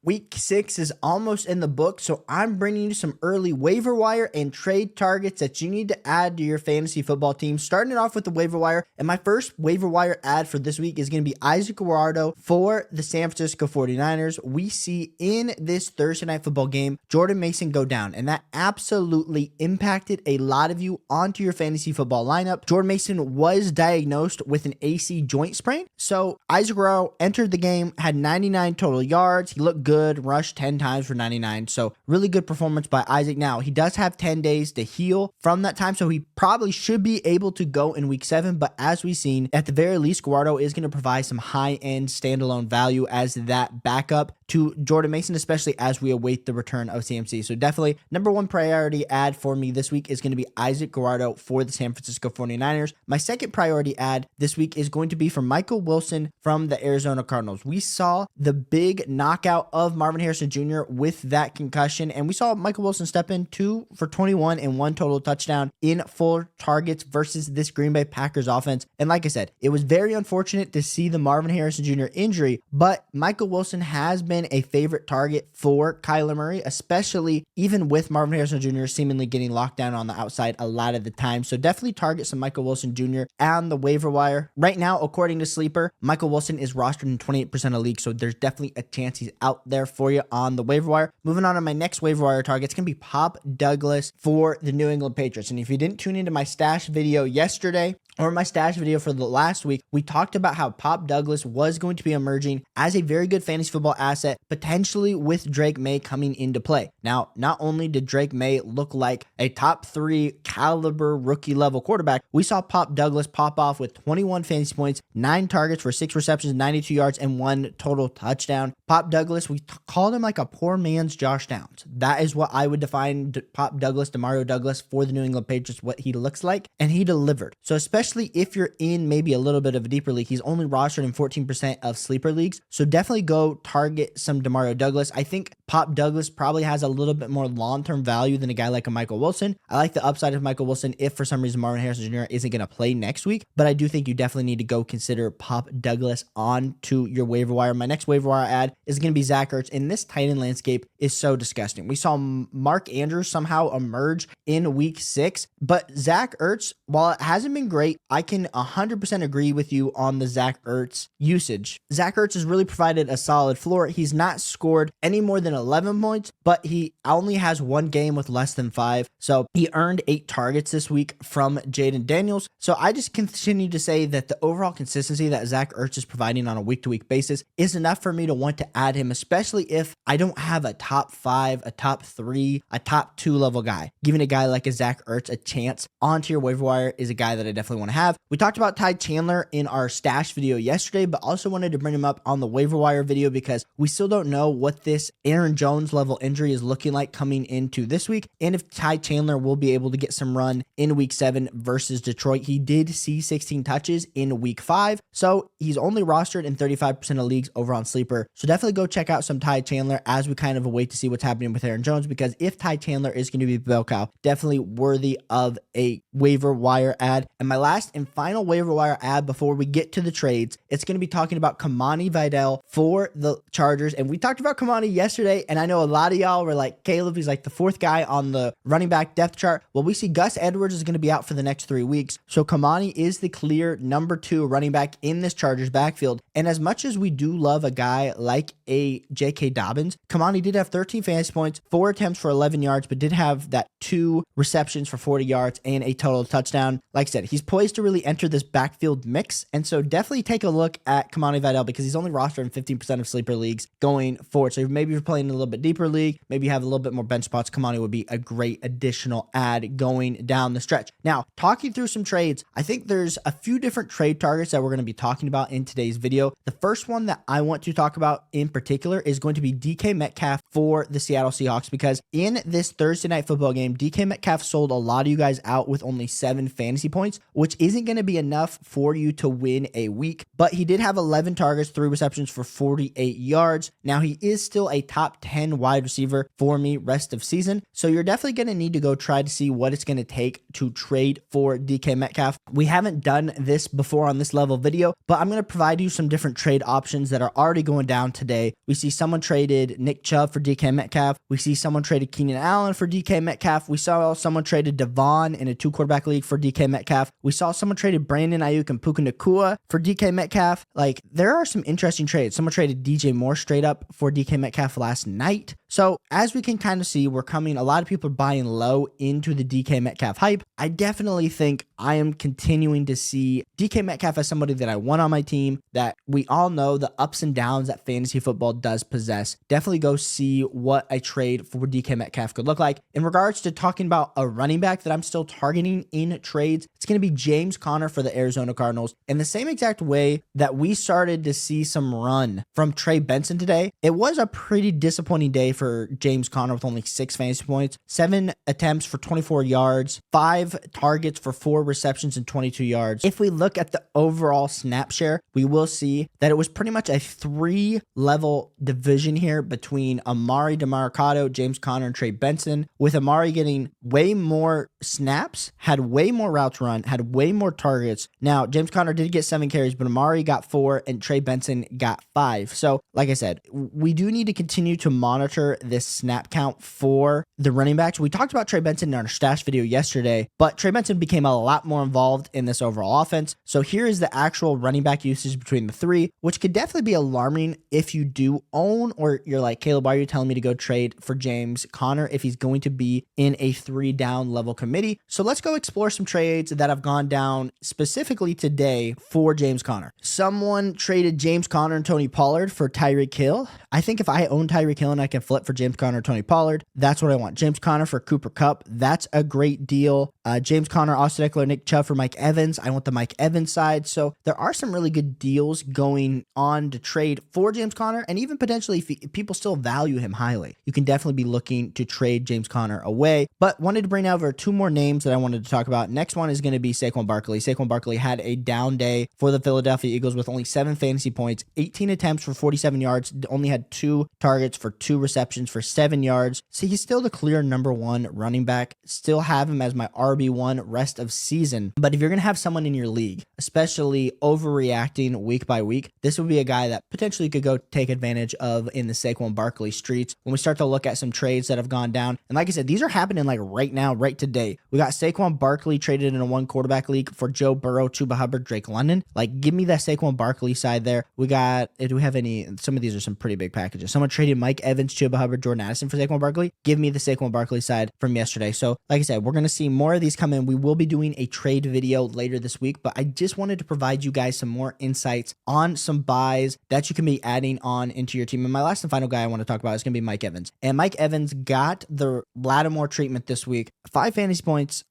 Week 6 is almost in the book, so I'm bringing you some early waiver wire and trade targets that you need to add to your fantasy football team. Starting it off with the waiver wire, and my first waiver wire add for this week is going to be Isaac Guerendo for the San Francisco 49ers. We see in this Thursday night football game, Jordan Mason go down, and that absolutely impacted a lot of you onto your fantasy football lineup. Jordan Mason was diagnosed with an AC joint sprain, so Isaac Guerendo entered the game, had 99 total yards. He looked good, rushed 10 times for 99. So really good performance by Isaac. Now, he does have 10 days to heal from that time, so he probably should be able to go in week 7. But as we've seen, at the very least, Guerendo is going to provide some high-end standalone value as that backup to Jordan Mason, especially as we await the return of CMC. So definitely number one priority add for me this week is going to be Isaac Guerendo for the San Francisco 49ers. My second priority add this week is going to be for Michael Wilson from the Arizona Cardinals. We saw the big knockout of Marvin Harrison Jr. with that concussion, and we saw Michael Wilson step in 2 for 21 and 1 total touchdown in 4 targets versus this Green Bay Packers offense. And like I said, it was very unfortunate to see the Marvin Harrison Jr. injury, but Michael Wilson has been a favorite target for Kyler Murray, especially even with Marvin Harrison Jr. seemingly getting locked down on the outside a lot of the time. So definitely target some Michael Wilson Jr. on the waiver wire. Right now, according to Sleeper, Michael Wilson is rostered in 28% of leagues, so there's definitely a chance he's out there for you on the waiver wire. Moving on to my next waiver wire target, it's going to be Pop Douglas for the New England Patriots. And if you didn't tune into my stash video yesterday, or my stash video for the last week, we talked about how Pop Douglas was going to be emerging as a very good fantasy football asset, potentially with Drake May coming into play. Now, not only did Drake May look like a top 3 caliber rookie level quarterback, we saw Pop Douglas pop off with 21 fantasy points, 9 targets for 6 receptions, 92 yards, and 1 total touchdown. Pop Douglas, we called him like a poor man's Josh Downs. That is what I would define Pop Douglas, Demario Douglas for the New England Patriots, what he looks like, and he delivered. So especially if you're in maybe a little bit of a deeper league, he's only rostered in 14% of sleeper leagues. So definitely go target some Demario Douglas. I think Pop Douglas probably has a little bit more long-term value than a guy like a Michael Wilson. I like the upside of Michael Wilson if for some reason Marvin Harrison Jr. isn't going to play next week, but I do think you definitely need to go consider Pop Douglas on to your waiver wire. My next waiver wire ad is going to be Zach Ertz, and this tight end landscape is so disgusting. We saw Mark Andrews somehow emerge in week 6, but Zach Ertz, while it hasn't been great, I can 100% agree with you on the Zach Ertz usage. Zach Ertz has really provided a solid floor. He's not scored any more than 11 points, but he only has 1 game with less than 5. So he earned 8 targets this week from Jaden Daniels. So I just continue to say that the overall consistency that Zach Ertz is providing on a week-to-week basis is enough for me to want to add him, especially if I don't have a top 5, a top 3, a top 2 level guy. Giving a guy like a Zach Ertz a chance onto your waiver wire is a guy that I definitely want to have. We talked about Ty Chandler in our stash video yesterday, but also wanted to bring him up on the waiver wire video because we still don't know what this Aaron Jones level injury is looking like coming into this week, and if Ty Chandler will be able to get some run in week 7 versus Detroit. He did see 16 touches in week 5, so he's only rostered in 35% of leagues over on Sleeper. So definitely go check out some Ty Chandler as we kind of await to see what's happening with Aaron Jones, because if Ty Chandler is going to be bell cow, definitely worthy of a waiver wire ad. And my last and final waiver wire ad before we get to the trades, it's going to be talking about Kimani Vidal for the Chargers. And we talked about Kimani yesterday, and I know a lot of y'all were like, Caleb, he's like the 4th guy on the running back depth chart. Well, we see Gus Edwards is going to be out for the next 3 weeks. So Kimani is the clear number 2 running back in this Chargers backfield. And as much as we do love a guy like a J.K. Dobbins, Kimani did have 13 fantasy points, 4 attempts for 11 yards, but did have that 2 receptions for 40 yards and a total touchdown. Like I said, he's poised to really enter this backfield mix. And so definitely take a look at Kimani Vidal because he's only rostered in 15% of sleeper leagues going forward. So maybe if you're playing in a little bit deeper league, maybe you have a little bit more bench spots, Kimani would be a great additional add going down the stretch. Now, talking through some trades, I think there's a few different trade targets that we're going to be talking about in today's video. The first one that I want to talk about in particular is going to be DK Metcalf for the Seattle Seahawks, because in this Thursday night football game, DK Metcalf sold a lot of you guys out with only 7 fantasy points, which isn't going to be enough for you to win a week, but he did have 11 targets, 3 receptions for 48 yards. Now, he is still a top top 10 wide receiver for me rest of season. So you're definitely going to need to go try to see what it's going to take to trade for DK Metcalf. We haven't done this before on this level video, but I'm going to provide you some different trade options that are already going down today. We see someone traded Nick Chubb for DK Metcalf. We see someone traded Keenan Allen for DK Metcalf. We saw someone traded Devon in a 2-quarterback league for DK Metcalf. We saw someone traded Brandon Ayuk and Puka Nacua for DK Metcalf. Like, there are some interesting trades. Someone traded DJ Moore straight up for DK Metcalf last night. So as we can kind of see, a lot of people are buying low into the DK Metcalf hype. I definitely think I am continuing to see DK Metcalf as somebody that I want on my team, that we all know the ups and downs that fantasy football does possess. Definitely go see what a trade for DK Metcalf could look like. In regards to talking about a running back that I'm still targeting in trades, it's going to be James Conner for the Arizona Cardinals. In the same exact way that we started to see some run from Trey Benson today, it was a pretty disappointing day for James Conner with only 6 fantasy points, 7 attempts for 24 yards, 5 targets for 4 receptions and 22 yards. If we look at the overall snap share, we will see that it was pretty much a 3-level division here between Amari DeMarcado, James Conner, and Trey Benson, with Amari getting way more snaps, had way more routes run, had way more targets. Now, James Conner did get 7 carries, but Amari got 4 and Trey Benson got 5. So, like I said, we do need to continue to monitor this snap count for the running backs. We talked about Trey Benson in our stash video yesterday, but Trey Benson became a lot more involved in this overall offense. So here is the actual running back usage between the 3, which could definitely be alarming if you do own, or you're like, Caleb, why are you telling me to go trade for James Conner if he's going to be in a 3-down level committee? So let's go explore some trades that have gone down specifically today for James Conner. Someone traded James Conner and Tony Pollard for Tyreek Hill. I think if I own Tyreek Hill and I can flip for James Conner or Tony Pollard, that's what I want. James Conner for Cooper Kupp, that's a great deal. James Conner, Austin Eckler, Nick Chubb for Mike Evans. I want the Mike Evans side. So there are some really good deals going on to trade for James Conner, and even potentially if people still value him highly, you can definitely be looking to trade James Conner away. But wanted to bring over 2 more names that I wanted to talk about. Next one is going to be Saquon Barkley. Saquon Barkley had a down day for the Philadelphia Eagles with only 7 fantasy points, 18 attempts for 47 yards, only had 2 targets for 2 receptions for 7 yards. So he's still the clear number 1 running back. Still have him as my RB1 rest of season. But if you're going to have someone in your league, especially overreacting week by week, this would be a guy that potentially could go take advantage of in the Saquon Barkley streets when we start to look at some trades that have gone down. And like I said, these are happening like right now, right today. We got Saquon Barkley traded in a 1-quarterback league for Joe Burrow, Chuba Hubbard, Drake London. Like, give me that Saquon Barkley side there. Do we have any? Some of these are some pretty big packages. Someone traded Mike Evans, Chuba Hubbard, Jordan Addison for Saquon Barkley. Give me the Saquon Barkley side from yesterday. So like I said, we're going to see more of these come in. We will be doing a trade video later this week, but I just wanted to provide you guys some more insights on some buys that you can be adding on into your team. And my last and final guy I want to talk about is going to be Mike Evans. And Mike Evans got the Lattimore treatment this week. 5 fantasy points.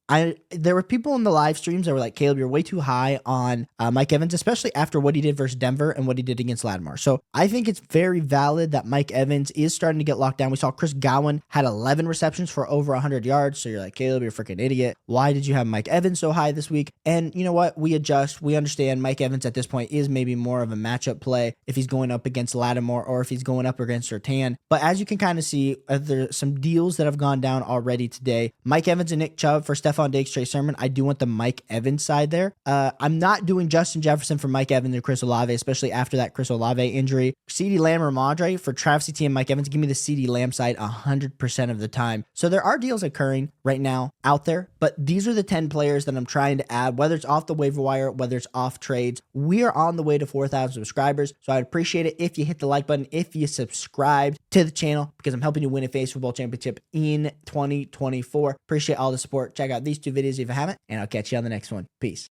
There were people in the live streams that were like, Caleb, you're way too high on Mike Evans, especially after what he did versus Denver and what he did against Lattimore. So I think it's very valid that Mike Evans is starting to get locked down. We saw Chris Gowan had 11 receptions for over 100 yards. So you're like, Caleb, you're a freaking idiot. Why did you have Mike Evans so high this week? And you know what? We adjust. We understand Mike Evans at this point is maybe more of a matchup play if he's going up against Lattimore or if he's going up against Surtain. But as you can kind of see, there's some deals that have gone down already today. Mike Evans and Nick Chubb for Stephon Diggs, Trey Sermon. I do want the Mike Evans side there. I'm not doing Justin Jefferson for Mike Evans and Chris Olave, especially after that Chris Olave injury. CeeDee Lamb or Madre for Travis Etienne and Mike Evans. Give me the CeeDee Lamb side 100% of the time. So there are deals occurring right now out there, but these are the 10 players that I'm trying to add, whether it's off the waiver wire, whether it's off trades. We are on the way to 4,000 subscribers, so I'd appreciate it if you hit the like button, if you subscribe to the channel, because I'm helping you win a fantasy football championship in 2024. Appreciate all the support. Check out these 2 videos if you haven't, and I'll catch you on the next one. Peace.